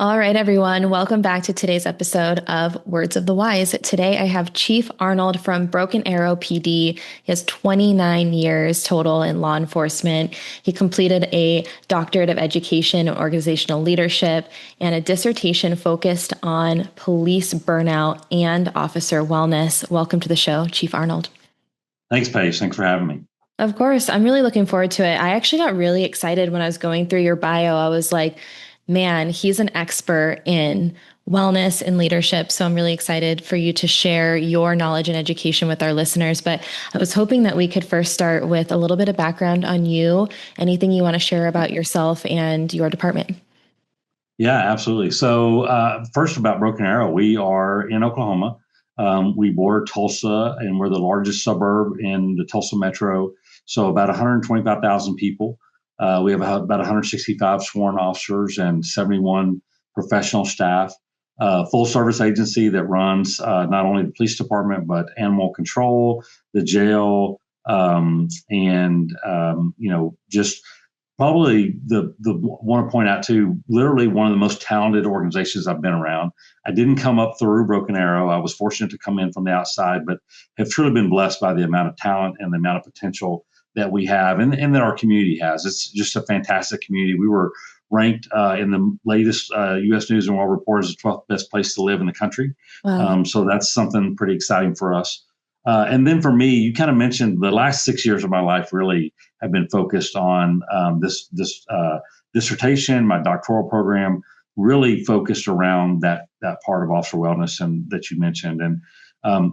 All right, everyone. Welcome back to today's episode of Words of the Wise. Today, I have Chief Arnold from Broken Arrow PD. He has 29 years total in law enforcement. He completed a doctorate of education in organizational leadership and a dissertation focused on police burnout and officer wellness. Welcome to the show, Chief Arnold. Thanks, Paige. Thanks for having me. Of course, I'm really looking forward to it. I actually got really excited when I was going through your bio. I was like, man, he's an expert in wellness and leadership. So I'm really excited for you to share your knowledge and education with our listeners. But I was hoping that we could first start with a little bit of background on you, anything you want to share about yourself and your department. Yeah, absolutely. So first about Broken Arrow, we are in Oklahoma. We border Tulsa, and we're the largest suburb in the Tulsa metro. So about 125,000 people. We have about 165 sworn officers and 71 professional staff. Full service agency that runs not only the police department, but animal control, the jail, just probably the want to point out too, literally one of the most talented organizations I've been around. I didn't come up through Broken Arrow. I was fortunate to come in from the outside, but have truly been blessed by the amount of talent and the amount of potential that we have and that our community has. It's just a fantastic community. We were ranked in the latest U.S. News and World Report as the 12th best place to live in the country. Wow. So that's something pretty exciting for us. And then for me, you kind of mentioned the last 6 years of my life really have been focused on this dissertation, my doctoral program, really focused around that part of officer wellness and that you mentioned. And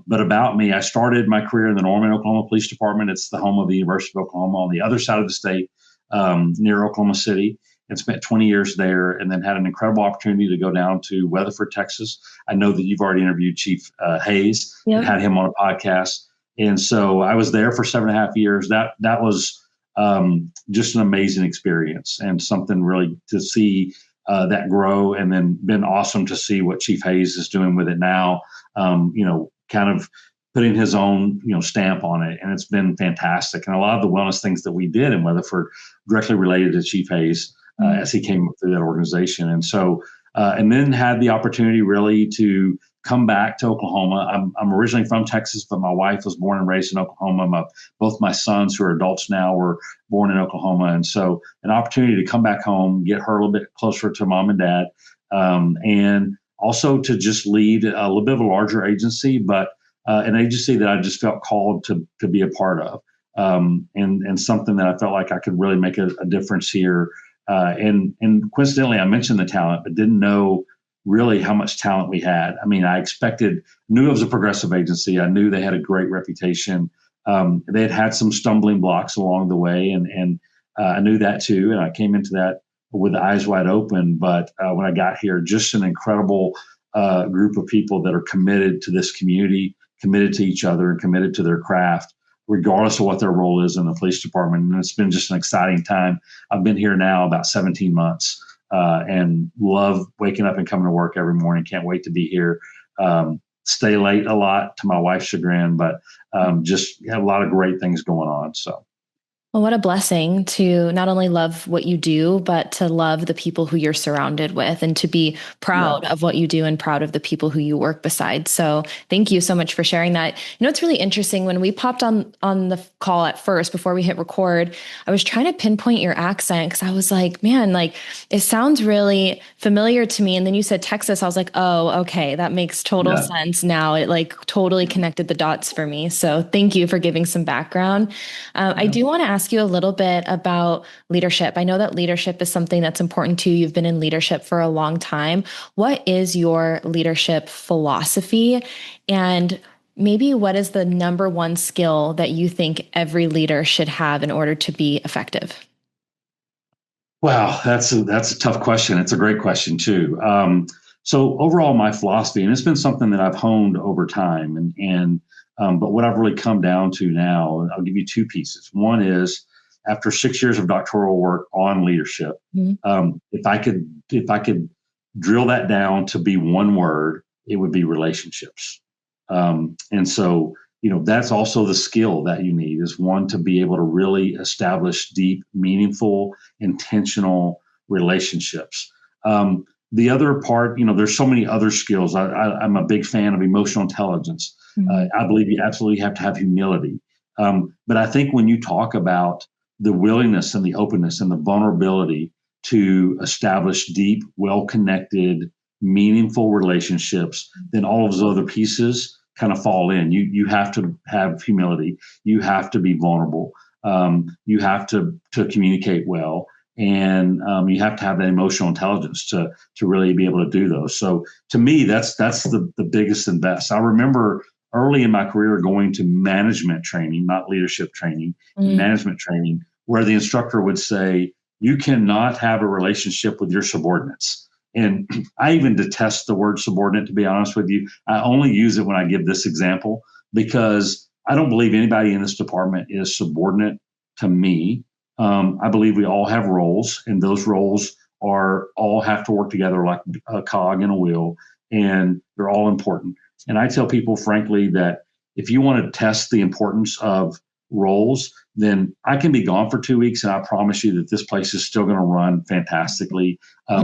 but about me, I started my career in the Norman, Oklahoma Police Department. It's the home of the University of Oklahoma on the other side of the state, near Oklahoma City, and spent 20 years there, and then had an incredible opportunity to go down to Weatherford, Texas. I know that you've already interviewed Chief Hayes and Yep. had him on a podcast. And so I was there for 7.5 years. That was just an amazing experience and something really to see that grow, and then been awesome to see what Chief Hayes is doing with it now. Kind of putting his own, stamp on it. And it's been fantastic. And a lot of the wellness things that we did in Weatherford directly related to Chief Hayes as he came through that organization. And so, and then had the opportunity really to come back to Oklahoma. I'm originally from Texas, but my wife was born and raised in Oklahoma. Both my sons, who are adults now, were born in Oklahoma. And so an opportunity to come back home, get her a little bit closer to mom and dad, and also to just lead a little bit of a larger agency, but an agency that I just felt called to be a part of, and something that I felt like I could really make a difference here. And coincidentally, I mentioned the talent, but didn't know really how much talent we had. I mean, knew it was a progressive agency. I knew they had a great reputation. They had some stumbling blocks along the way, and I knew that too. And I came into that with eyes wide open. But when I got here, just an incredible group of people that are committed to this community, committed to each other, and committed to their craft, regardless of what their role is in the police department. And it's been just an exciting time. I've been here now about 17 months and love waking up and coming to work every morning. Can't wait to be here. Stay late a lot to my wife's chagrin, but just have a lot of great things going on. So. Well, what a blessing to not only love what you do, but to love the people who you're surrounded with and to be proud Yeah. of what you do and proud of the people who you work beside. So thank you so much for sharing that. It's really interesting. When we popped on the call at first, before we hit record, I was trying to pinpoint your accent because I was like, man, like it sounds really familiar to me. And then you said Texas. I was like, oh, okay. That makes total Yeah. sense now. It like totally connected the dots for me. So thank you for giving some background. I Yeah. do want to ask you a little bit about leadership. I know that leadership is something that's important to you. You've been in leadership for a long time. What is your leadership philosophy? And maybe what is the number one skill that you think every leader should have in order to be effective? Wow, that's a tough question. It's a great question too. So overall, my philosophy, and it's been something that I've honed over time, but what I've really come down to now, I'll give you two pieces. One is after 6 years of doctoral work on leadership, Mhm. if I could drill that down to be one word, it would be relationships. And so, that's also the skill that you need, is one, to be able to really establish deep, meaningful, intentional relationships. the other part, there's so many other skills. I'm a big fan of emotional intelligence. I believe you absolutely have to have humility. But I think when you talk about the willingness and the openness and the vulnerability to establish deep, well-connected, meaningful relationships, then all of those other pieces kind of fall in. You have to have humility. You have to be vulnerable. You have to communicate well, and you have to have that emotional intelligence to really be able to do those. So to me, that's the biggest and best. I remember early in my career going to management training, not leadership training, management training, where the instructor would say, you cannot have a relationship with your subordinates. And I even detest the word subordinate, to be honest with you. I only use it when I give this example because I don't believe anybody in this department is subordinate to me. I believe we all have roles, and those roles all have to work together like a cog in a wheel, and they're all important. And I tell people, frankly, that if you want to test the importance of roles, then I can be gone for 2 weeks, and I promise you that this place is still going to run fantastically.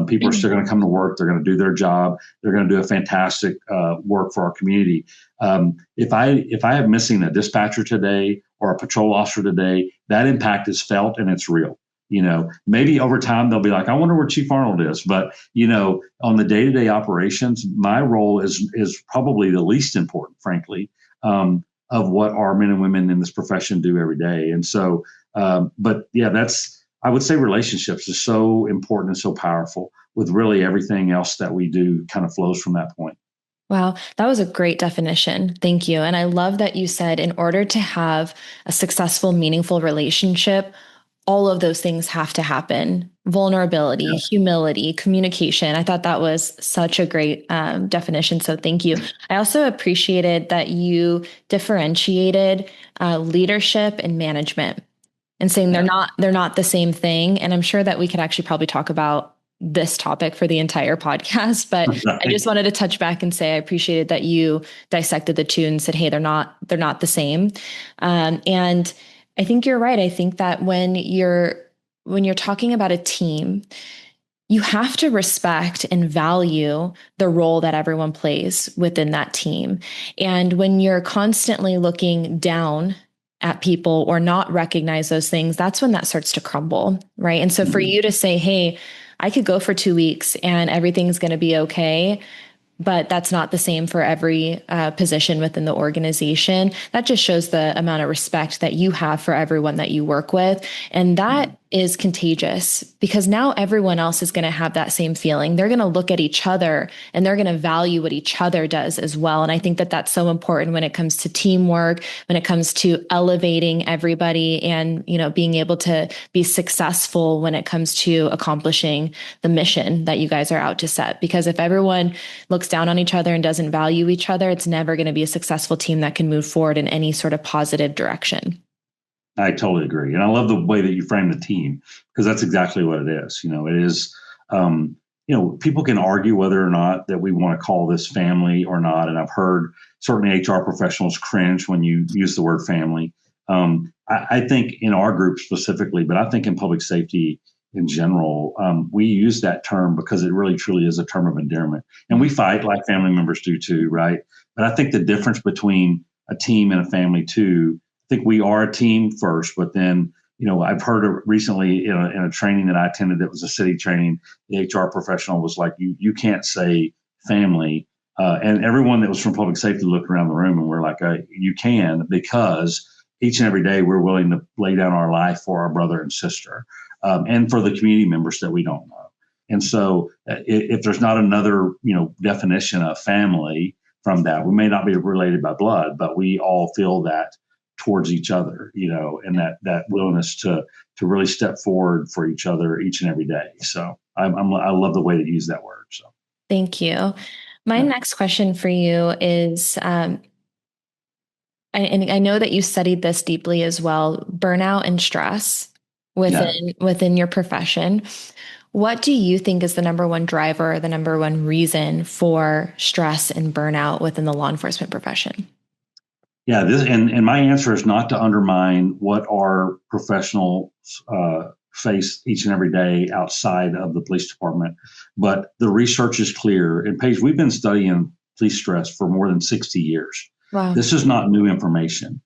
People are still going to come to work. They're going to do their job. They're going to do a fantastic work for our community. If I have missing a dispatcher today or a patrol officer today, that impact is felt and it's real. Maybe over time they'll be like, I wonder where Chief Arnold is. But, on the day-to-day operations, my role is probably the least important, frankly, of what our men and women in this profession do every day. And so, but yeah, I would say relationships is so important and so powerful, with really everything else that we do kind of flows from that point. Wow, that was a great definition. Thank you. And I love that you said in order to have a successful, meaningful relationship, all of those things have to happen. Vulnerability, humility, communication. I thought that was such a great definition. So thank you. I also appreciated that you differentiated leadership and management and saying they're not the same thing. And I'm sure that we could actually probably talk about this topic for the entire podcast, but I just wanted to touch back and say I appreciated that you dissected the two and said, hey, they're not the same. And I think you're right. I think that when you're talking about a team, you have to respect and value the role that everyone plays within that team. And when you're constantly looking down at people or not recognize those things, that's when that starts to crumble, right? And so for you to say, hey, I could go for 2 weeks and everything's going to be okay, but that's not the same for every position within the organization. That just shows the amount of respect that you have for everyone that you work with. And that is contagious because now everyone else is going to have that same feeling. They're going to look at each other and they're going to value what each other does as well. And I think that that's so important when it comes to teamwork, when it comes to elevating everybody and, being able to be successful when it comes to accomplishing the mission that you guys are out to set. Because if everyone looks down on each other and doesn't value each other, it's never going to be a successful team that can move forward in any sort of positive direction. I totally agree. And I love the way that you frame the team, because that's exactly what it is. It is, people can argue whether or not that we want to call this family or not. And I've heard certainly HR professionals cringe when you use the word family. I think in our group specifically, but I think in public safety in general, we use that term because it really truly is a term of endearment. And we fight like family members do too, right? But I think the difference between a team and a family too, I think we are a team first, but then, I've heard recently in a training that I attended that was a city training, the HR professional was like, you can't say family. And everyone that was from public safety looked around the room and we're like, you can, because each and every day we're willing to lay down our life for our brother and sister, and for the community members that we don't know. And so if there's not another, definition of family from that, we may not be related by blood, but we all feel that towards each other, and that willingness to really step forward for each other each and every day. So I love the way that you use that word. So thank you. My next question for you is, and I know that you studied this deeply as well, burnout and stress within your profession. What do you think is the number one driver or the number one reason for stress and burnout within the law enforcement profession? Yeah, and my answer is not to undermine what our professionals face each and every day outside of the police department. But the research is clear. And Paige, we've been studying police stress for more than 60 years. Wow. This is not new information.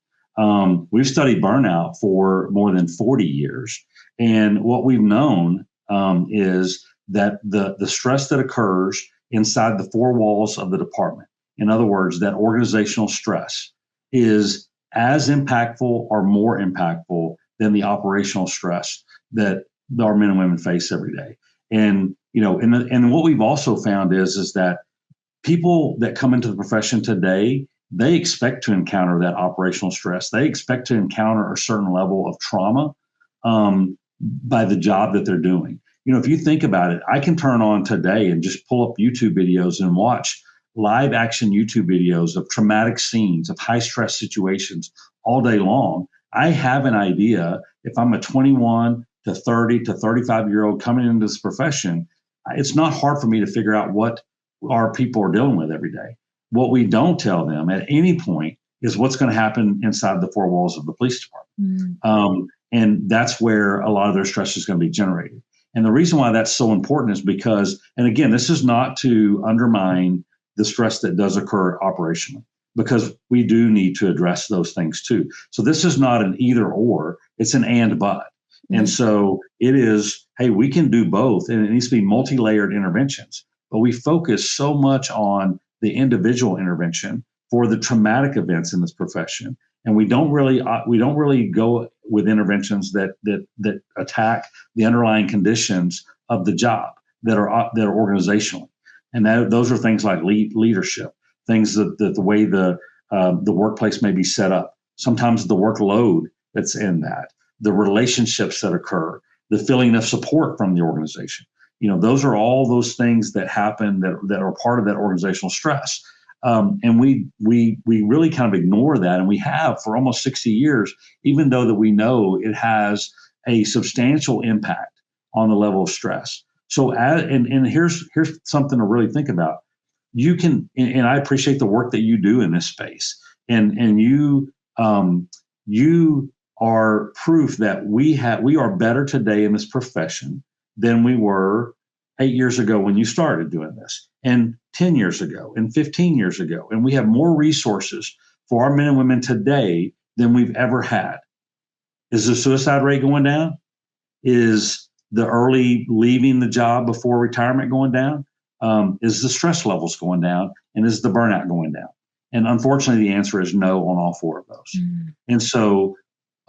We've studied burnout for more than 40 years. And what we've known is that the stress that occurs inside the four walls of the department, in other words, that organizational stress, is as impactful or more impactful than the operational stress that our men and women face every day. And and what we've also found is that people that come into the profession today, they expect to encounter that operational stress. They expect to encounter a certain level of trauma by the job that they're doing. If you think about it, I can turn on today and just pull up YouTube videos and watch live action YouTube videos of traumatic scenes, of high stress situations all day long. I have an idea, if I'm a 21 to 30 to 35-year-old coming into this profession, it's not hard for me to figure out what our people are dealing with every day. What we don't tell them at any point is what's going to happen inside the four walls of the police department. And that's where a lot of their stress is going to be generated. And the reason why that's so important is because, and again, this is not to undermine the stress that does occur operationally, because we do need to address those things too. So this is not an either or, it's an and but. Mm-hmm. And so it is, hey, we can do both, and it needs to be multi-layered interventions. But we focus so much on the individual intervention for the traumatic events in this profession, and we don't really go with interventions that attack the underlying conditions of the job that are organizational. And those are things like leadership, things that the way the workplace may be set up, sometimes the workload that's in that, the relationships that occur, the feeling of support from the organization. Those are all those things that happen that are part of that organizational stress. And we really kind of ignore that, and we have for almost 60 years, even though that we know it has a substantial impact on the level of stress. So, and here's something to really think about. You can, and I appreciate the work that you do in this space, and you are proof that we are better today in this profession than we were 8 years ago when you started doing this, and 10 years ago, and 15 years ago. And we have more resources for our men and women today than we've ever had. Is the suicide rate going down? Is the early leaving the job before retirement going down? Is the stress levels going down? And is the burnout going down? And unfortunately, the answer is no on all four of those. Mm. And so,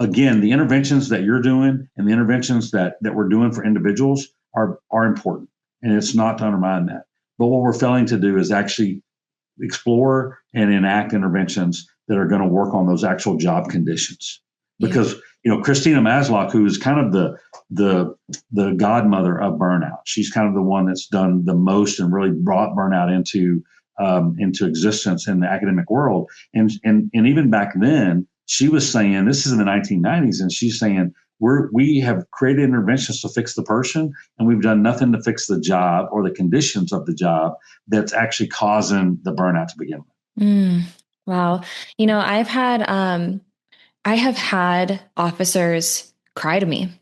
again, the interventions that you're doing and the interventions that we're doing for individuals are important. And it's not to undermine that. But what we're failing to do is actually explore and enact interventions that are going to work on those actual job conditions. Because, Christina Maslow, who is kind of the godmother of burnout, she's kind of the one that's done the most and really brought burnout into existence in the academic world. And even back then, she was saying, this is in the 1990s, and she's saying, we have created interventions to fix the person, and we've done nothing to fix the job or the conditions of the job that's actually causing the burnout to begin with. Wow. I have had officers cry to me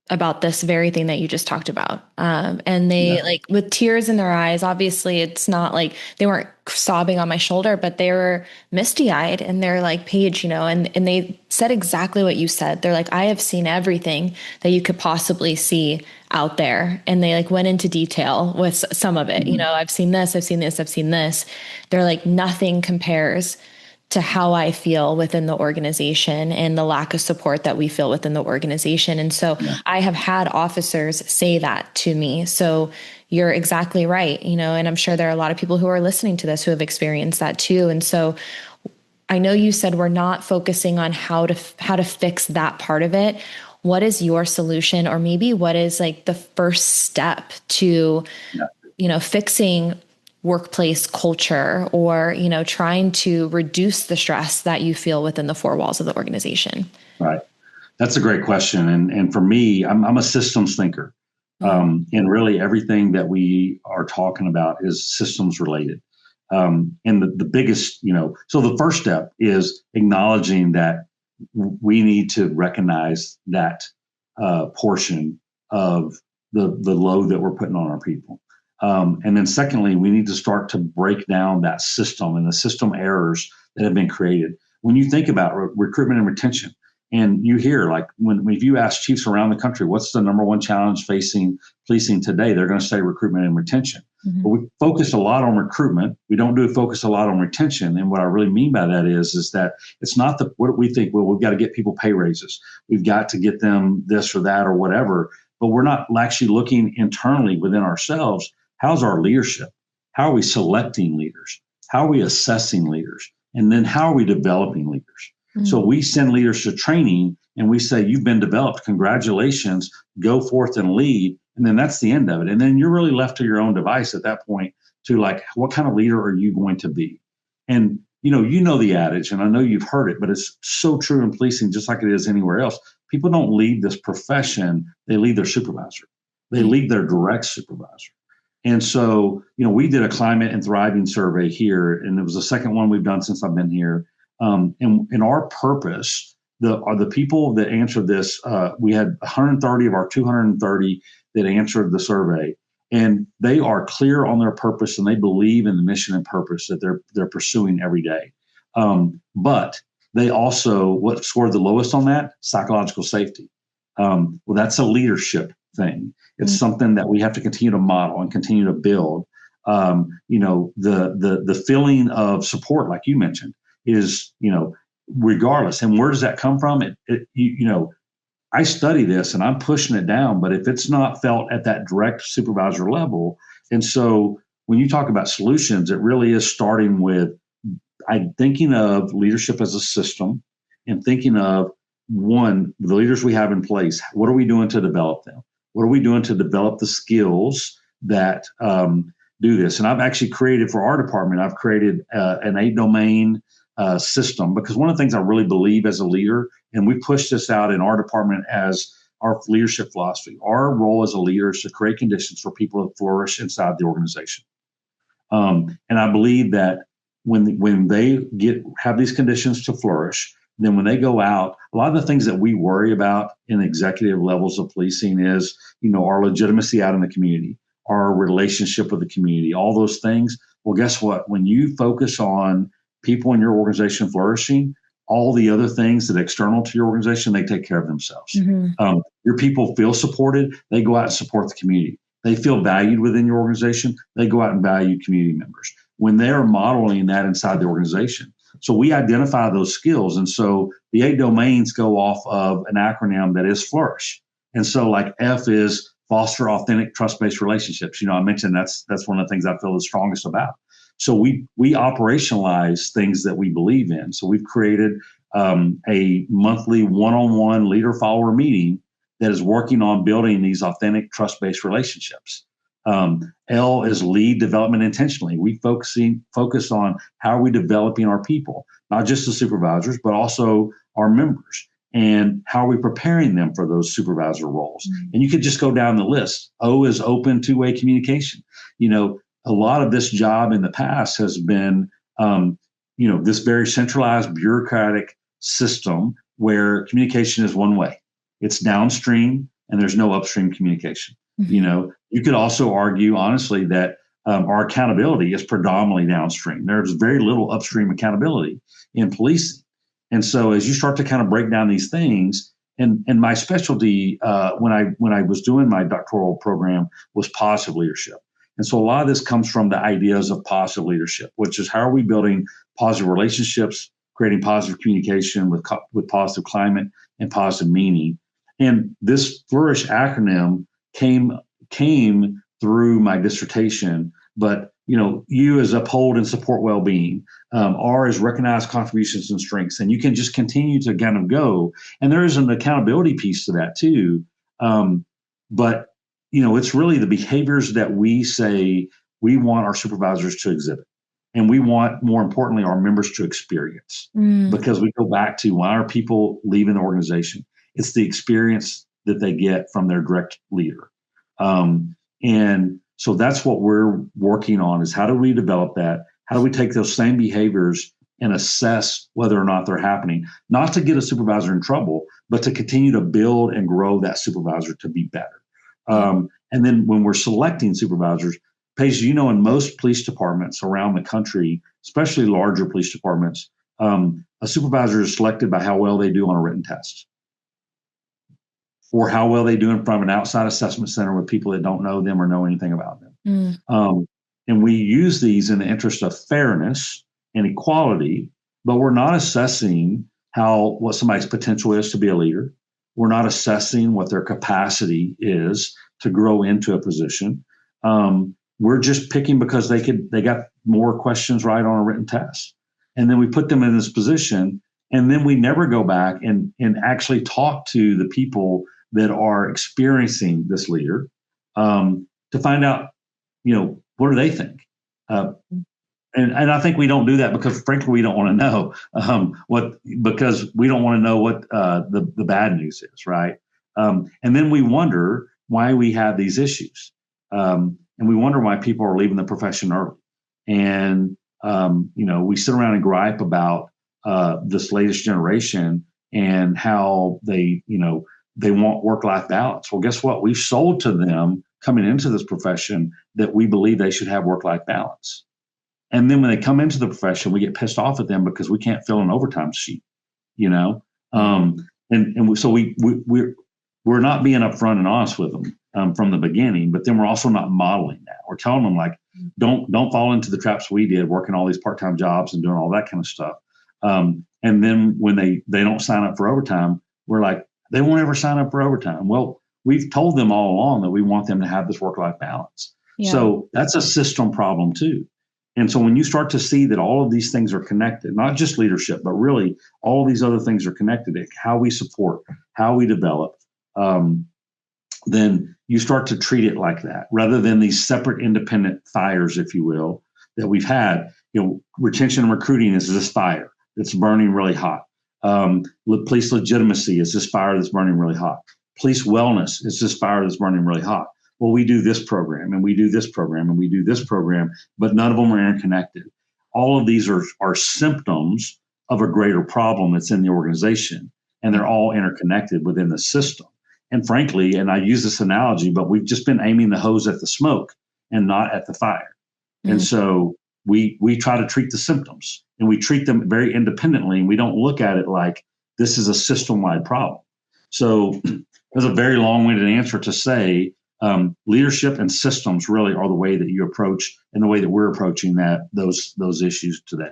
about this very thing that you just talked about. And they like with tears in their eyes, obviously it's not like they weren't sobbing on my shoulder, but they were misty eyed, and they're like, Paige, and they said exactly what you said. They're like, I have seen everything that you could possibly see out there. And they like went into detail with some of it. Mm-hmm. I've seen this, I've seen this, I've seen this. They're like, nothing compares to how I feel within the organization and the lack of support that we feel within the organization. And so I have had officers say that to me. So you're exactly right. And I'm sure there are a lot of people who are listening to this who have experienced that too. And so I know you said we're not focusing on how to fix that part of it. What is your solution, or maybe what is like the first step to, fixing workplace culture, or, trying to reduce the stress that you feel within the four walls of the organization? Right. That's a great question. And for me, I'm a systems thinker. And really everything that we are talking about is systems related. And the biggest, so the first step is acknowledging that we need to recognize that portion of the load that we're putting on our people. And then secondly, we need to start to break down that system and the system errors that have been created. When you think about recruitment and retention, and you hear like if you ask chiefs around the country, what's the number one challenge facing policing today? They're going to say recruitment and retention. Mm-hmm. But we focus a lot on recruitment. We don't focus a lot on retention. And what I really mean by that is that it's not what we think, well, we've got to get people pay raises. We've got to get them this or that or whatever. But we're not actually looking internally within ourselves. How's our leadership? How are we selecting leaders? How are we assessing leaders? And then how are we developing leaders? Mm-hmm. So we send leaders to training and we say, you've been developed. Congratulations. Go forth and lead. And then that's the end of it. And then you're really left to your own device at that point to like, what kind of leader are you going to be? And you know the adage, and I know you've heard it, but it's so true in policing, just like it is anywhere else. People don't lead this profession. They lead their supervisor. They lead their direct supervisor. And so, we did a climate and thriving survey here, and it was the second one we've done since I've been here. And our purpose, the people that answered this, we had 130 of our 230 that answered the survey, and they are clear on their purpose and they believe in the mission and purpose that they're pursuing every day. But they also, what scored the lowest on that? Psychological safety. Well, that's a leadership thing. It's something that we have to continue to model and continue to build. The feeling of support, like you mentioned, is, regardless. And where does that come from? I study this and I'm pushing it down, but if it's not felt at that direct supervisor level, and so when you talk about solutions, it really is starting with thinking of leadership as a system and thinking of, one, the leaders we have in place. What are we doing to develop them? What are we doing to develop the skills that do this? And I've actually created for our department, I've created an 8-domain system, because one of the things I really believe as a leader, and we push this out in our department as our leadership philosophy, our role as a leader is to create conditions for people to flourish inside the organization. And I believe that when they have these conditions to flourish, then when they go out, a lot of the things that we worry about in executive levels of policing is, our legitimacy out in the community, our relationship with the community, all those things. Well, guess what? When you focus on people in your organization flourishing, all the other things that are external to your organization, they take care of themselves. Mm-hmm. Your people feel supported. They go out and support the community. They feel valued within your organization. They go out and value community members when they're modeling that inside the organization. So we identify those skills. And so the 8 domains go off of an acronym that is flourish. And so like F is foster authentic trust-based relationships. I mentioned that's one of the things I feel the strongest about. So we operationalize things that we believe in. So we've created a monthly one-on-one leader-follower meeting that is working on building these authentic trust-based relationships. L is lead development intentionally. We focus on how are we developing our people, not just the supervisors, but also our members, and how are we preparing them for those supervisor roles. Mm-hmm. And you could just go down the list. O is open two-way communication. A lot of this job in the past has been, this very centralized bureaucratic system where communication is one way. It's downstream and there's no upstream communication. Mm-hmm. You could also argue, honestly, that our accountability is predominantly downstream. There's very little upstream accountability in policing. And so as you start to kind of break down these things, and my specialty when I was doing my doctoral program was positive leadership. And so a lot of this comes from the ideas of positive leadership, which is how are we building positive relationships, creating positive communication with positive climate and positive meaning. And this Flourish acronym came through my dissertation, but U is uphold and support well-being. R is recognize contributions and strengths, and you can just continue to kind of go. And there is an accountability piece to that too. But it's really the behaviors that we say we want our supervisors to exhibit, and we want, more importantly, our members to experience. Because we go back to why are people leaving the organization? It's the experience that they get from their direct leader. And so that's what we're working on, is how do we develop that? How do we take those same behaviors and assess whether or not they're happening? Not to get a supervisor in trouble, but to continue to build and grow that supervisor to be better. And then when we're selecting supervisors, Paige, in most police departments around the country, especially larger police departments, a supervisor is selected by how well they do on a written test, or how well they do in front of an outside assessment center with people that don't know them or know anything about them. And we use these in the interest of fairness and equality, but we're not assessing what somebody's potential is to be a leader. We're not assessing what their capacity is to grow into a position. We're just picking because they got more questions right on a written test. And then we put them in this position, and then we never go back and actually talk to the people that are experiencing this leader to find out, what do they think? And I think we don't do that because, frankly, we don't want to know because we don't want to know what the bad news is, right? And then we wonder why we have these issues, and we wonder why people are leaving the profession early. And we sit around and gripe about this latest generation and how they want work-life balance. Well, guess what? We've sold to them coming into this profession that we believe they should have work-life balance. And then when they come into the profession, we get pissed off at them because we can't fill an overtime sheet, So we're not being upfront and honest with them from the beginning, but then we're also not modeling that. We're telling them, like, don't fall into the traps we did, working all these part-time jobs and doing all that kind of stuff. And then when they don't sign up for overtime, we're like, they won't ever sign up for overtime. Well, we've told them all along that we want them to have this work-life balance. Yeah. So that's a system problem too. And so when you start to see that all of these things are connected, not just leadership, but really all these other things are connected, how we support, how we develop, then you start to treat it like that rather than these separate independent fires, if you will, that we've had. Retention and recruiting is this fire that's burning really hot. Police legitimacy is this fire that's burning really hot. Police wellness is this fire that's burning really hot. Well, we do this program and we do this program and we do this program, but none of them are interconnected. All of these are symptoms of a greater problem that's in the organization, and they're all interconnected within the system. And frankly, and I use this analogy, but we've just been aiming the hose at the smoke and not at the fire. Mm-hmm. And so we try to treat the symptoms, and we treat them very independently, and we don't look at it like this is a system-wide problem. So there's a very long-winded answer to say leadership and systems really are the way that you approach and the way that we're approaching those issues today.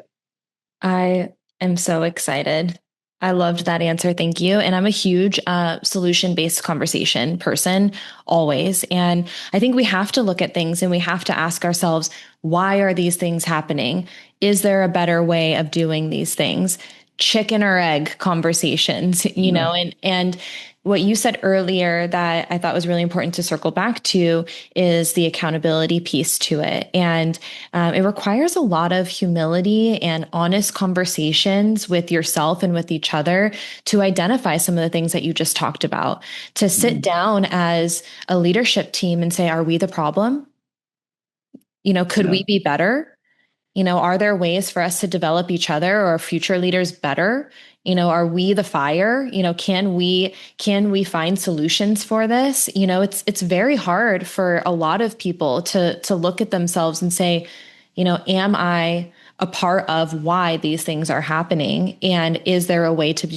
I am so excited. I loved that answer. Thank you. And I'm a huge solution-based conversation person always. And I think we have to look at things and we have to ask ourselves, why are these things happening? Is there a better way of doing these things? Chicken or egg conversations, and what you said earlier that I thought was really important to circle back to is the accountability piece to it. And it requires a lot of humility and honest conversations with yourself and with each other to identify some of the things that you just talked about, to sit down as a leadership team and say, are we the problem? Could we be better? Are there ways for us to develop each other or future leaders better? Are we the fire? Can we find solutions for this? It's very hard for a lot of people to look at themselves and say, am I a part of why these things are happening? And is there a way to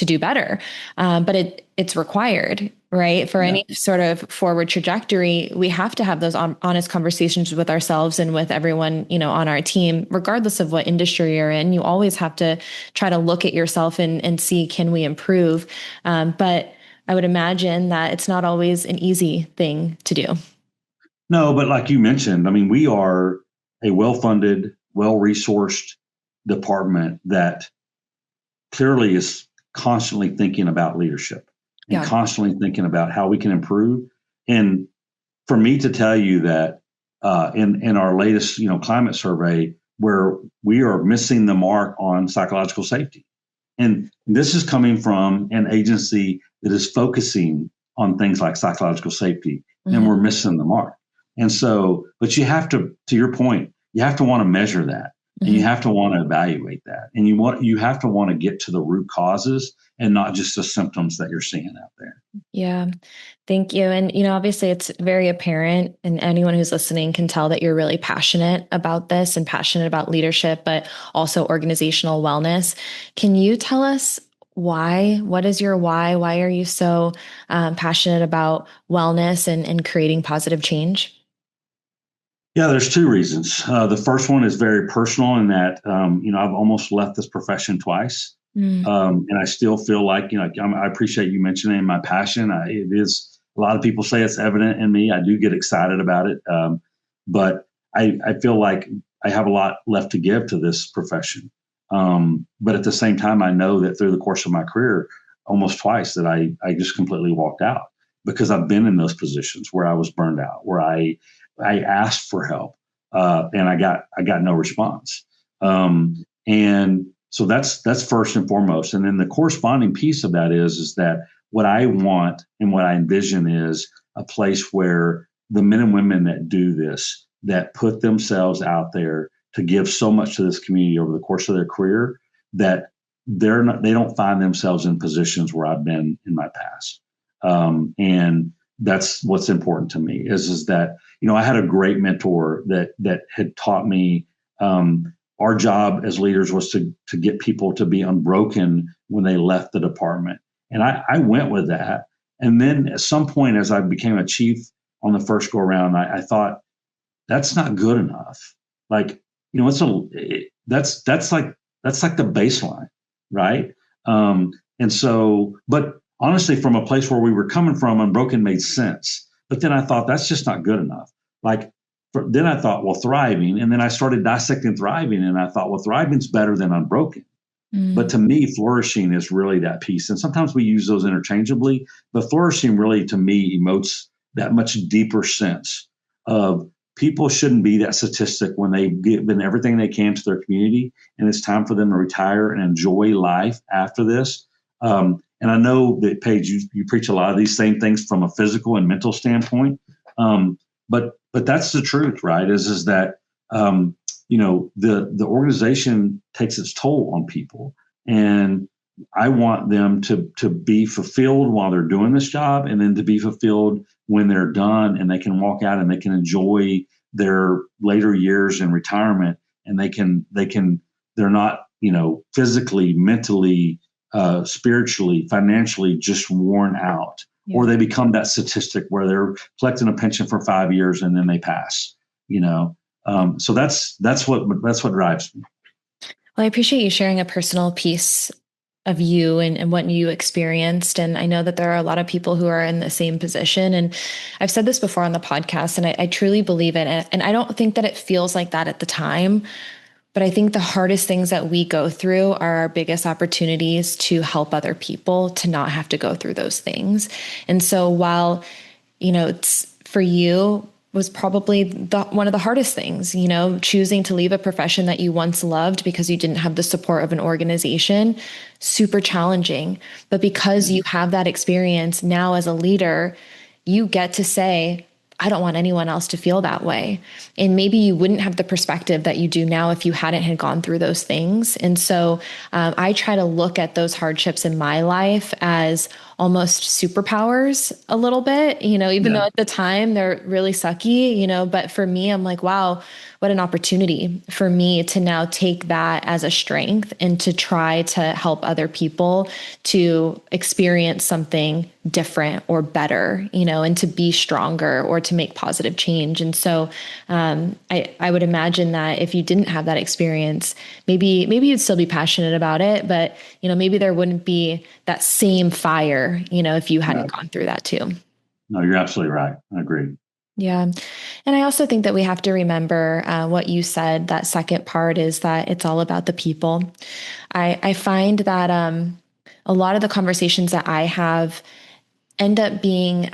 do better? But it's required, right? For any sort of forward trajectory, we have to have those honest conversations with ourselves and with everyone, on our team, regardless of what industry you're in. You always have to try to look at yourself and see, can we improve? But I would imagine that it's not always an easy thing to do. No, but like you mentioned, we are a well-funded, well-resourced department that clearly is constantly thinking about leadership and constantly thinking about how we can improve. And for me to tell you that in our latest, climate survey, where we are missing the mark on psychological safety. And this is coming from an agency that is focusing on things like psychological safety, and we're missing the mark. And so, but you have to your point, you have to want to measure that. And you Mhm. have to want to evaluate that. And you have to want to get to the root causes and not just the symptoms that you're seeing out there. Yeah. Thank you. And, obviously it's very apparent, and anyone who's listening can tell that you're really passionate about this and passionate about leadership, but also organizational wellness. Can you tell us why? What is your why? Why are you so passionate about wellness and creating positive change? Yeah, there's two reasons. The first one is very personal in that, I've almost left this profession twice. Mm. And I still feel like, I appreciate you mentioning my passion. It is, a lot of people say it's evident in me. I do get excited about it. But I feel like I have a lot left to give to this profession. But at the same time, I know that through the course of my career, almost twice, that I just completely walked out because I've been in those positions where I was burned out, where I asked for help, and I got no response. And so that's first and foremost. And then the corresponding piece of that is that what I want and what I envision is a place where the men and women that do this, that put themselves out there to give so much to this community over the course of their career, that they don't find themselves in positions where I've been in my past. And that's what's important to me is that, I had a great mentor that had taught me, our job as leaders was to get people to be unbroken when they left the department. And I went with that. And then at some point, as I became a chief on the first go around, I thought that's not good enough. Like, that's like the baseline, right? And so, but honestly, from a place where we were coming from, unbroken made sense. But then I thought that's just not good enough. Like, then I thought, well, thriving. And then I started dissecting thriving. And I thought, well, thriving's better than unbroken. But Mm. to me, flourishing is really that piece. And sometimes we use those interchangeably, but flourishing really, to me, emotes that much deeper sense of people shouldn't be that statistic when they've given everything they can to their community and it's time for them to retire and enjoy life after this. And I know that, Paige, you preach a lot of these same things from a physical and mental standpoint. But that's the truth, right? Is that the organization takes its toll on people, and I want them to be fulfilled while they're doing this job, and then to be fulfilled when they're done, and they can walk out and they can enjoy their later years in retirement, and they're not physically, mentally, spiritually, financially just worn out, Yeah. or they become that statistic where they're collecting a pension for 5 years and then they pass. So that's what drives me. Well, I appreciate you sharing a personal piece of you and what you experienced. And I know that there are a lot of people who are in the same position. And I've said this before on the podcast, and I truly believe it. And I don't think that it feels like that at the time. But I think the hardest things that we go through are our biggest opportunities to help other people to not have to go through those things. And so while, it's for you was probably one of the hardest things, choosing to leave a profession that you once loved because you didn't have the support of an organization, super challenging. But because you have that experience now as a leader, you get to say, I don't want anyone else to feel that way. And maybe you wouldn't have the perspective that you do now if you hadn't had gone through those things. And so I try to look at those hardships in my life as almost superpowers a little bit, even though Yeah. at the time they're really sucky, but for me, I'm like, wow, what an opportunity for me to now take that as a strength and to try to help other people to experience something different or better, and to be stronger or to make positive change. And so I would imagine that if you didn't have that experience, maybe you'd still be passionate about it, but maybe there wouldn't be that same fire, if you hadn't No, gone through that too. no, you're absolutely right. I agree. Yeah. And I also think that we have to remember what you said. That second part is that it's all about the people. I find that a lot of the conversations that I have end up being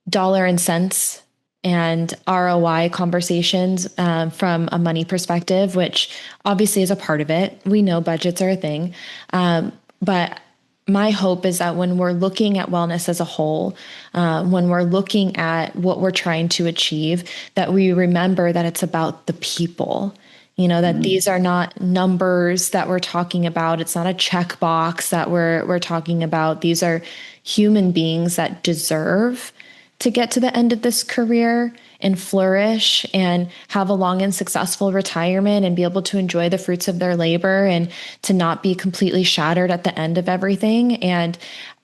dollar and cents and ROI conversations from a money perspective, which obviously is a part of it. We know budgets are a thing. But my hope is that when we're looking at wellness as a whole, when we're looking at what we're trying to achieve, that we remember that it's about the people. that Mhm. these are not numbers that we're talking about. It's not a checkbox that we're talking about. These are human beings that deserve to get to the end of this career and flourish and have a long and successful retirement and be able to enjoy the fruits of their labor and to not be completely shattered at the end of everything. And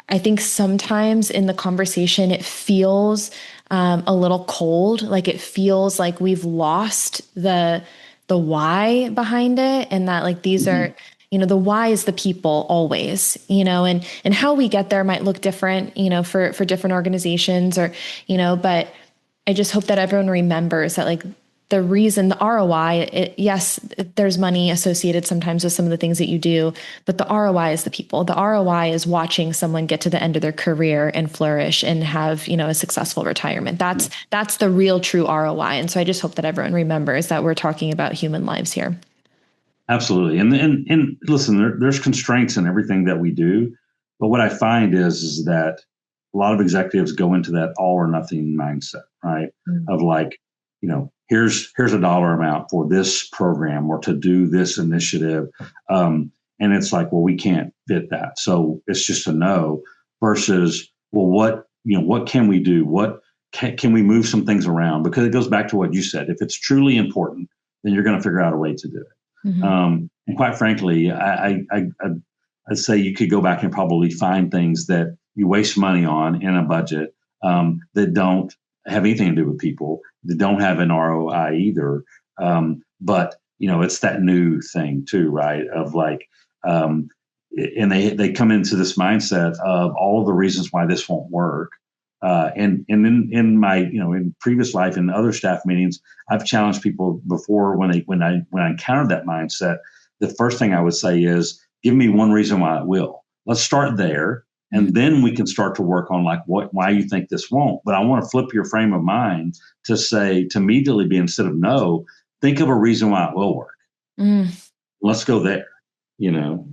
I think sometimes in the conversation, it feels a little cold. Like it feels like we've lost the why behind it, and that like these Mhm. are, the why is the people always, and how we get there might look different, for different organizations or, but I just hope that everyone remembers that like the reason, the ROI, yes, there's money associated sometimes with some of the things that you do, but the ROI is the people. The ROI is watching someone get to the end of their career and flourish and have, a successful retirement. That's the real true ROI. And so I just hope that everyone remembers that we're talking about human lives here. Absolutely. And listen, there's constraints in everything that we do. But what I find is that a lot of executives go into that all or nothing mindset, right? Mm. Of like, here's a dollar amount for this program or to do this initiative. And it's like, well, we can't fit that. So it's just a no versus, well, what can we do? What can we move some things around? Because it goes back to what you said. If it's truly important, then you're going to figure out a way to do it. Mhm. And quite frankly, I'd say you could go back and probably find things that you waste money on in a budget that don't have anything to do with people, that don't have an ROI either. But it's that new thing too, right? Of like, um, and they come into this mindset of all of the reasons why this won't work. And in my in previous life in other staff meetings, I've challenged people before when I encountered that mindset. The first thing I would say is, give me one reason why it will. Let's start there, and then we can start to work on like why you think this won't. But I want to flip your frame of mind to say to immediately be instead of no, think of a reason why it will work. Mm. Let's go there. You know.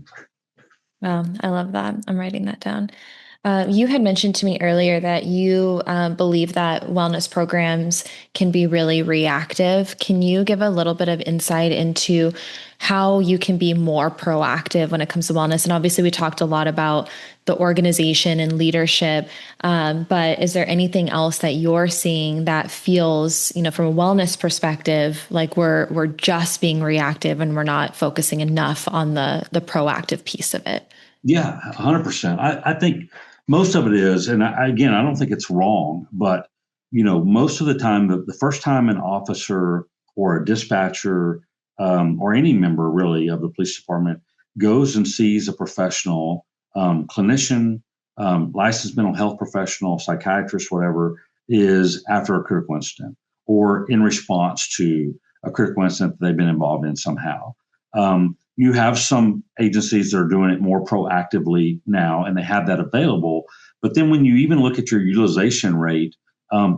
Wow, I love that. I'm writing that down. You had mentioned to me earlier that you believe that wellness programs can be really reactive. Can you give a little bit of insight into how you can be more proactive when it comes to wellness? And obviously, we talked a lot about the organization and leadership, but is there anything else that you're seeing that feels, from a wellness perspective, like we're just being reactive and we're not focusing enough on the proactive piece of it? Yeah, 100%. I think most of it is, and again, I don't think it's wrong, but most of the time, the first time an officer or a dispatcher or any member really of the police department goes and sees a professional, clinician, licensed mental health professional, psychiatrist, whatever, is after a critical incident or in response to a critical incident that they've been involved in somehow. You have some agencies that are doing it more proactively now, and they have that available. But then when you even look at your utilization rate,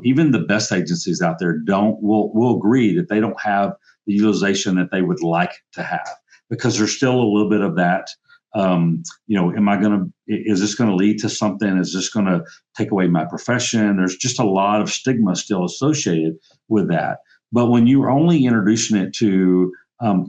even the best agencies out there will agree that they don't have the utilization that they would like to have because there's still a little bit of that. Is this going to lead to something? Is this going to take away my profession? There's just a lot of stigma still associated with that. But when you're only introducing it to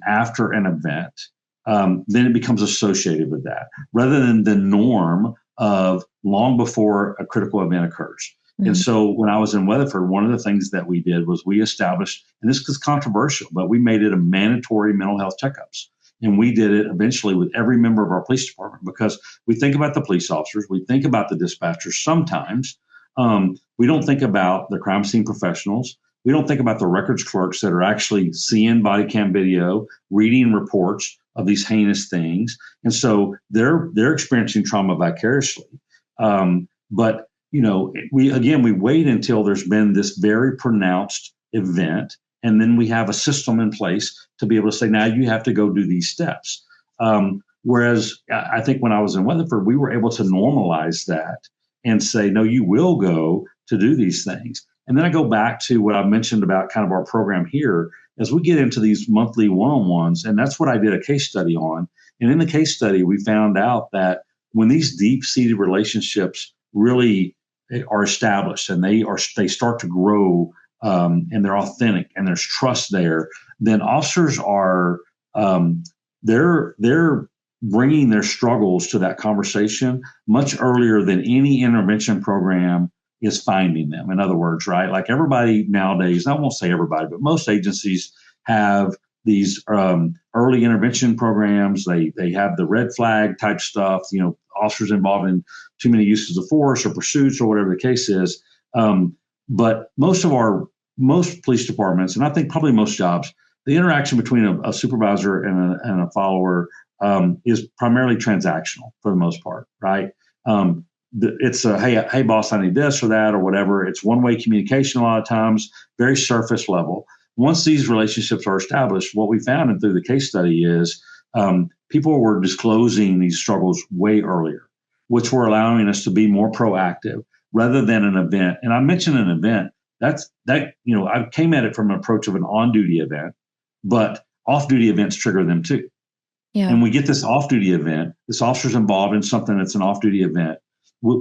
after an event, then it becomes associated with that rather than the norm of long before a critical event occurs. Mm-hmm. And so when I was in Weatherford, one of the things that we did was we established, and this is controversial, but we made it a mandatory mental health checkups. And we did it eventually with every member of our police department because we think about the police officers, we think about the dispatchers sometimes. We don't think about the crime scene professionals. We don't think about the records clerks that are actually seeing body cam video, reading reports of these heinous things. And so they're experiencing trauma vicariously. But we wait until there's been this very pronounced event, and then we have a system in place to be able to say, now you have to go do these steps. Whereas I think when I was in Weatherford, we were able to normalize that and say, no, you will go to do these things. And then I go back to what I mentioned about kind of our program here as we get into these monthly one-on-ones. And that's what I did a case study on. And in the case study, we found out that when these deep-seated relationships really are established and they start to grow and they're authentic and there's trust there, then officers are they're bringing their struggles to that conversation much earlier than any intervention program is finding them. In other words, right? Like everybody nowadays, I won't say everybody, but most agencies have these early intervention programs. They have the red flag type stuff, officers involved in too many uses of force or pursuits or whatever the case is. But most police departments, and I think probably most jobs, the interaction between a supervisor and a follower is primarily transactional for the most part, right? It's a hey boss, I need this or that or whatever. It's one-way communication a lot of times, very surface level. Once these relationships are established, what we found through the case study is people were disclosing these struggles way earlier, which were allowing us to be more proactive rather than an event. And I mentioned an event. I came at it from an approach of an on-duty event, but off-duty events trigger them too. Yeah. And we get this off-duty event, this officer's involved in something that's an off-duty event.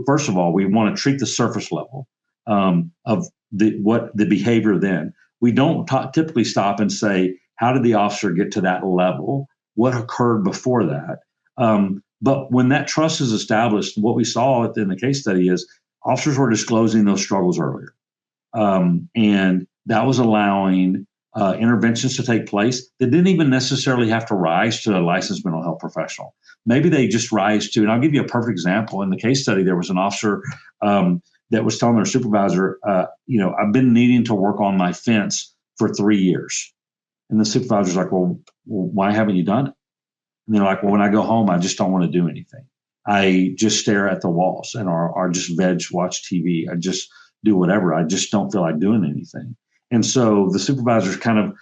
First of all, we want to treat the surface level of the behavior then. We don't typically stop and say, how did the officer get to that level? What occurred before that? But when that trust is established, what we saw in the case study is officers were disclosing those struggles earlier. And that was allowing interventions to take place that didn't even necessarily have to rise to a licensed mental health professional. Maybe they just rise to, and I'll give you a perfect example. In the case study, there was an officer that was telling their supervisor, I've been needing to work on my fence for 3 years. And the supervisor's like, well, why haven't you done it? And they're like, well, when I go home, I just don't want to do anything. I just stare at the walls and or just watch TV. I just do whatever. I just don't feel like doing anything. And so the supervisor kind of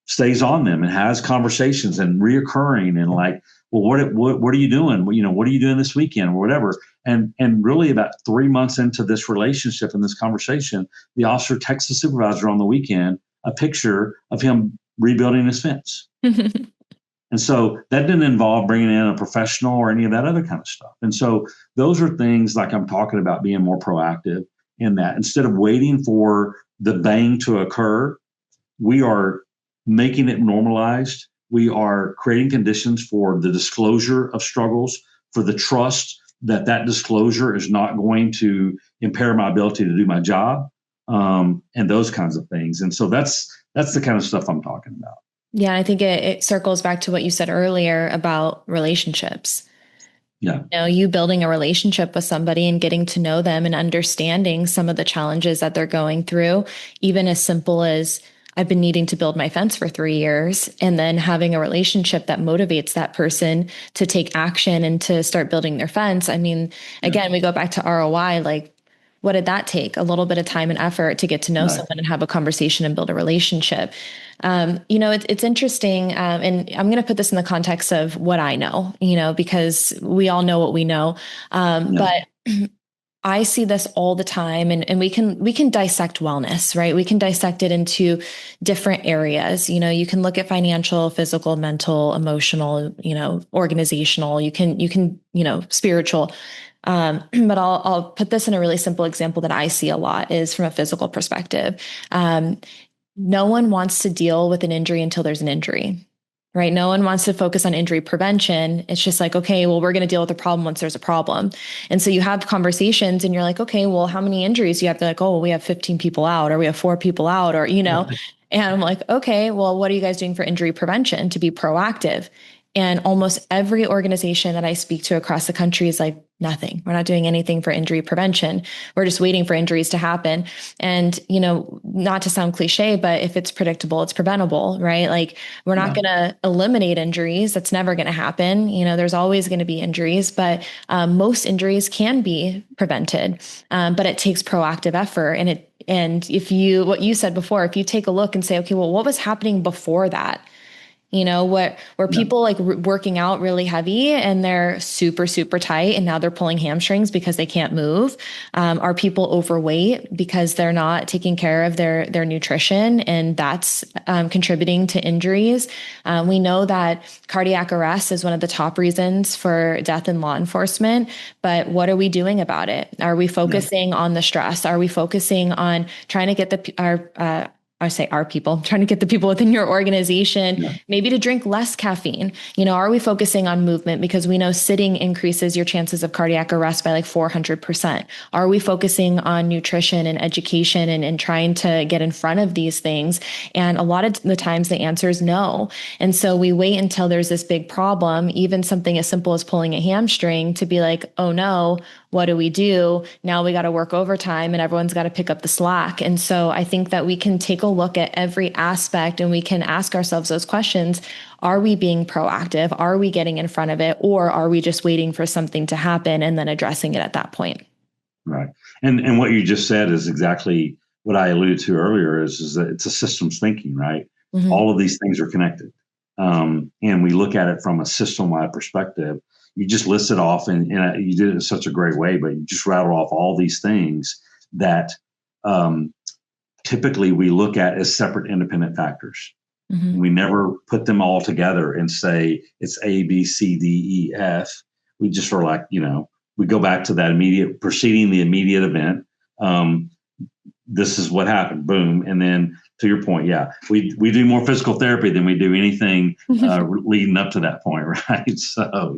stays on them and has conversations and reoccurring and like, well, what are you doing? What are you doing this weekend or whatever? And really about 3 months into this relationship and this conversation, the officer texts the supervisor on the weekend a picture of him rebuilding his fence. And so that didn't involve bringing in a professional or any of that other kind of stuff. And so those are things like I'm talking about being more proactive in that. Instead of waiting for the bang to occur, we are making it normalized. We are creating conditions for the disclosure of struggles, for the trust that disclosure is not going to impair my ability to do my job, and those kinds of things. And so that's the kind of stuff I'm talking about. Yeah, I think it circles back to what you said earlier about relationships. Yeah. You building a relationship with somebody and getting to know them and understanding some of the challenges that they're going through, even as simple as I've been needing to build my fence for 3 years, and then having a relationship that motivates that person to take action and to start building their fence. I mean, again, we go back to ROI, like, what did that take? A little bit of time and effort to get to know someone and have a conversation and build a relationship. It's interesting. And I'm going to put this in the context of what I know, because we all know what we know. But I see this all the time, and we can dissect wellness, right? We can dissect it into different areas. You can look at financial, physical, mental, emotional, organizational, you can, spiritual. But I'll put this in a really simple example that I see a lot is from a physical perspective. No one wants to deal with an injury until there's an injury, right? No one wants to focus on injury prevention. It's just like, okay, well, we're going to deal with the problem once there's a problem. And so you have conversations and you're like, okay, well, how many injuries do you have? They're like, oh, well, we have 15 people out, or we have 4 people out, or, and I'm like, okay, well, what are you guys doing for injury prevention to be proactive? And almost every organization that I speak to across the country is like, nothing. We're not doing anything for injury prevention. We're just waiting for injuries to happen. And, not to sound cliche, but if it's predictable, it's preventable, right? Like we're not going to eliminate injuries. That's never going to happen. There's always going to be injuries, but most injuries can be prevented. But it takes proactive effort. And what you said before, if you take a look and say, okay, well, what was happening before that? where Yeah. people like working out really heavy and they're super, super tight and now they're pulling hamstrings because they can't move. Are people overweight because they're not taking care of their nutrition, and that's contributing to injuries? We know that cardiac arrest is one of the top reasons for death in law enforcement, but what are we doing about it? Are we focusing on the stress? Are we focusing on trying to get our people, trying to get the people within your organization, maybe to drink less caffeine? Are we focusing on movement? Because we know sitting increases your chances of cardiac arrest by like 400%. Are we focusing on nutrition and education and trying to get in front of these things? And a lot of the times the answer is no. And so we wait until there's this big problem, even something as simple as pulling a hamstring, to be like, oh no, what do we do? Now we got to work overtime and everyone's got to pick up the slack. And so I think that we can take a look at every aspect and we can ask ourselves those questions. Are we being proactive? Are we getting in front of it? Or are we just waiting for something to happen and then addressing it at that point? Right. And what you just said is exactly what I alluded to earlier is that it's a systems thinking, right? Mm-hmm. All of these things are connected. And we look at it from a system-wide perspective. You just list it off, and you did it in such a great way, but you just rattle off all these things that typically we look at as separate independent factors. Mm-hmm. We never put them all together and say it's A, B, C, D, E, F. We just are like, we go back to that preceding the immediate event. This is what happened, boom. And then to your point, we do more physical therapy than we do anything leading up to that point, right? So,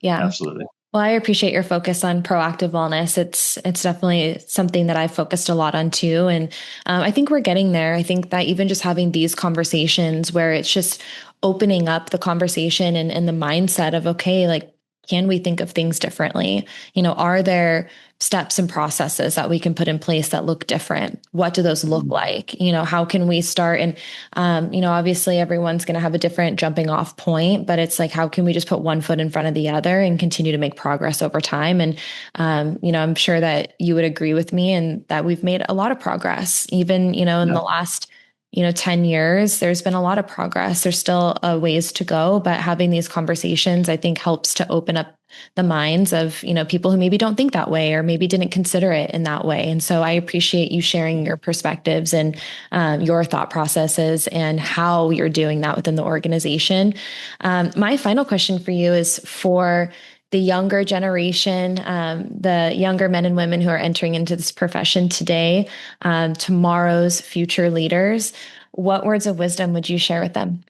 yeah, absolutely. Well, I appreciate your focus on proactive wellness. It's definitely something that I've focused a lot on too. And I think we're getting there. I think that even just having these conversations where it's just opening up the conversation and the mindset of, okay, like, can we think of things differently? Are there steps and processes that we can put in place that look different? What do those look like? How can we start? And, obviously everyone's going to have a different jumping off point, but it's like, how can we just put one foot in front of the other and continue to make progress over time? And, I'm sure that you would agree with me and that we've made a lot of progress, even, in the last 10 years, there's been a lot of progress. There's still a ways to go, but having these conversations, I think, helps to open up the minds of, people who maybe don't think that way or maybe didn't consider it in that way. And so I appreciate you sharing your perspectives and your thought processes and how you're doing that within the organization. My final question for you is for the younger generation, the younger men and women who are entering into this profession today, tomorrow's future leaders. What words of wisdom would you share with them?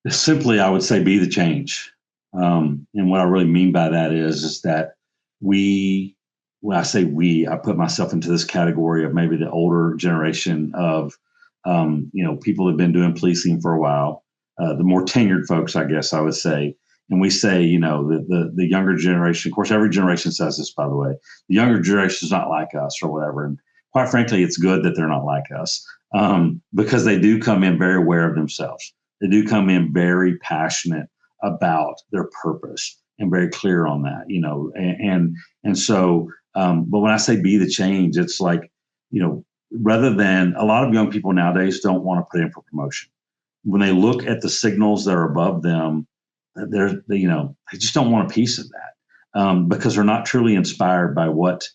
Simply, I would say be the change. And what I really mean by that is that when I say we, I put myself into this category of maybe the older generation of, people who've been doing policing for a while, the more tenured folks, I guess I would say. And we say, the younger generation, of course, every generation says this, by the way, the younger generation is not like us or whatever. And quite frankly, it's good that they're not like us because they do come in very aware of themselves. They do come in very passionate about their purpose and very clear on that, and so, but when I say be the change, it's like, rather than a lot of young people nowadays don't want to put in for promotion. When they look at the signals that are above them, they just don't want a piece of that because they're not truly inspired by what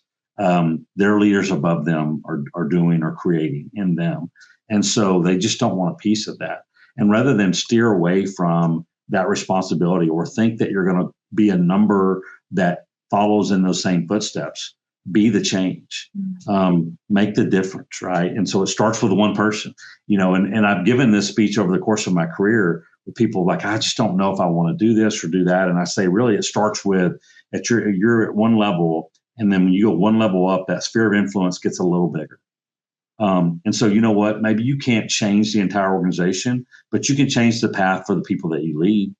their leaders above them are doing or creating in them. And so they just don't want a piece of that. And rather than steer away from that responsibility or think that you're going to be a number that follows in those same footsteps, be the change, make the difference, right? And so it starts with one person, and I've given this speech over the course of my career with people like, I just don't know if I want to do this or do that. And I say, really, it starts with you're at one level, and then when you go one level up, that sphere of influence gets a little bigger. And so, you know what, maybe you can't change the entire organization, but you can change the path for the people that you lead.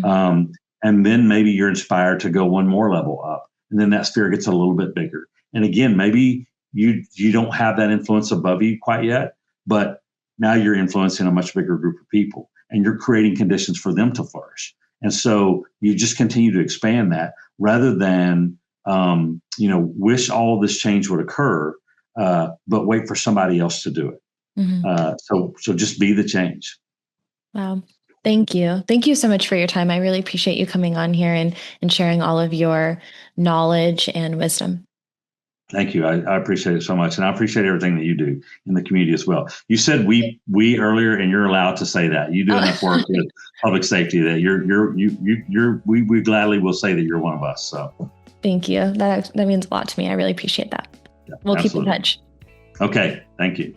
And then maybe you're inspired to go one more level up. And then that sphere gets a little bit bigger. And again, maybe you don't have that influence above you quite yet, but now you're influencing a much bigger group of people and you're creating conditions for them to flourish. And so you just continue to expand that rather than, wish all of this change would occur, but wait for somebody else to do it. So just be the change. Wow. Thank you. Thank you so much for your time. I really appreciate you coming on here and sharing all of your knowledge and wisdom. Thank you. I appreciate it so much, and I appreciate everything that you do in the community as well. You said we earlier, and you're allowed to say that. You do enough work with public safety that we gladly will say that you're one of us. So thank you. That means a lot to me. I really appreciate that. yeah, We'll absolutely. keep in touch. Okay. Thank you.